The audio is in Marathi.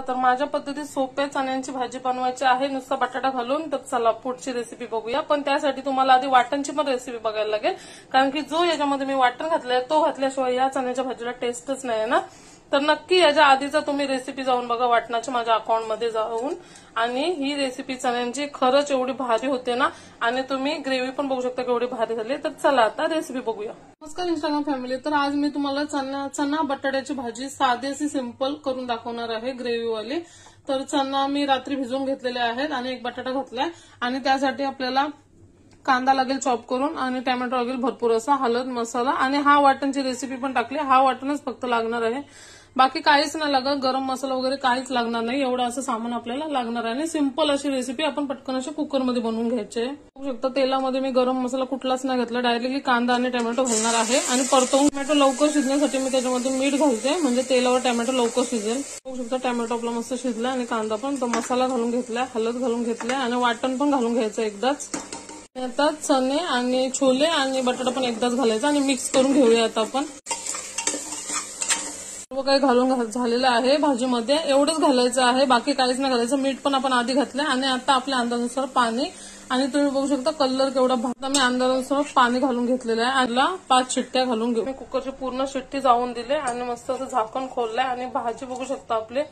तर माझ्या पद्धतीत सोप्या चण्यांची भाजी बनवायची आहे नुसता बटाटा घालून। तर चला पुढची रेसिपी बघूया। पण त्यासाठी तुम्हाला आधी वाटणची पण रेसिपी बघायला लागेल, कारण की जो याच्यामध्ये मी वाटण घातलंय तो घातल्याशिवाय या चण्याच्या भाजीला टेस्टच नाही ना। तर नक्की याच्या आधीचा तुम्ही रेसिपी जाऊन बघा वाटणाची माझ्या अकाउंटमध्ये जाऊन। आणि ही रेसिपी चण्यांची खरंच एवढी भारी होते ना, आणि तुम्ही ग्रेव्ही पण बघू शकता केवढी भारी झाली। तर चला आता रेसिपी बघूया। नमस्कार इंस्टाग्राम फॅमिली, तर आज मी तुम्हाला चणा बटाट्याची भाजी साधी अशी सिंपल करून दाखवणार आहे ग्रेव्ही वाली। तर चणा मी रात्री भिजवून घेतलेले आहेत आणि एक बटाटा घातलाय, आणि त्यासाठी आपल्याला कांदा लागेल चॉप करून, आणि टोमॅटो लागेल भरपूर असा, हळद मसाला, आणि हा वाटणची रेसिपी पण टाकली, हा वाटणच फक्त लागणार आहे, बाकी काहीच नाही लागत, गरम मसाला वगैरे काहीच लागणार नाही। एवढं असं सामान आपल्याला लागणार आहे आणि सिंपल अशी रेसिपी आपण पटकन अशी कुकरमध्ये बनवून घ्यायची आहे। बघू शकता तेलामध्ये मी गरम मसाला कुठलाच नाही घातला, डायरेक्टली कांदा आणि टोमॅटो घालणार आहे आणि परतवून टोमॅटो लवकर शिजण्यासाठी मी त्याच्यामध्ये मीठ घालते, म्हणजे तेलावर टोमॅटो लवकर शिजेल। बघू शकता टोमॅटो आपला मस्त शिजला आणि कांदा पण। तर मसाला घालून घेतलाय, हळद घालून घेतलाय आणि वाटण पण घालून घ्यायचं एकदाच। आता चणे आणि छोले आणि बटाटा पण एकदाच घालायचा आणि मिक्स करून घेऊया आता आपण। सर्व काही घालून झालेलं आहे भाजीमध्ये, एवढंच घालायचं आहे, बाकी काहीच नाही घालायचं। मीठ पण आपण आधी घातलंय आणि आता आपल्या अंदाजानुसार पाणी, आणि तुम्ही बघू शकता कलर केवढा भात मी अंदाजानुसार पाणी घालून घेतलेलं आहे। आणि 5 शिट्ट्या घालून घेऊ। मी कुकरची पूर्ण शिट्टी जाऊन दिले आणि मस्त असं झाकण खोललंय आणि भाजी बघू शकता आपली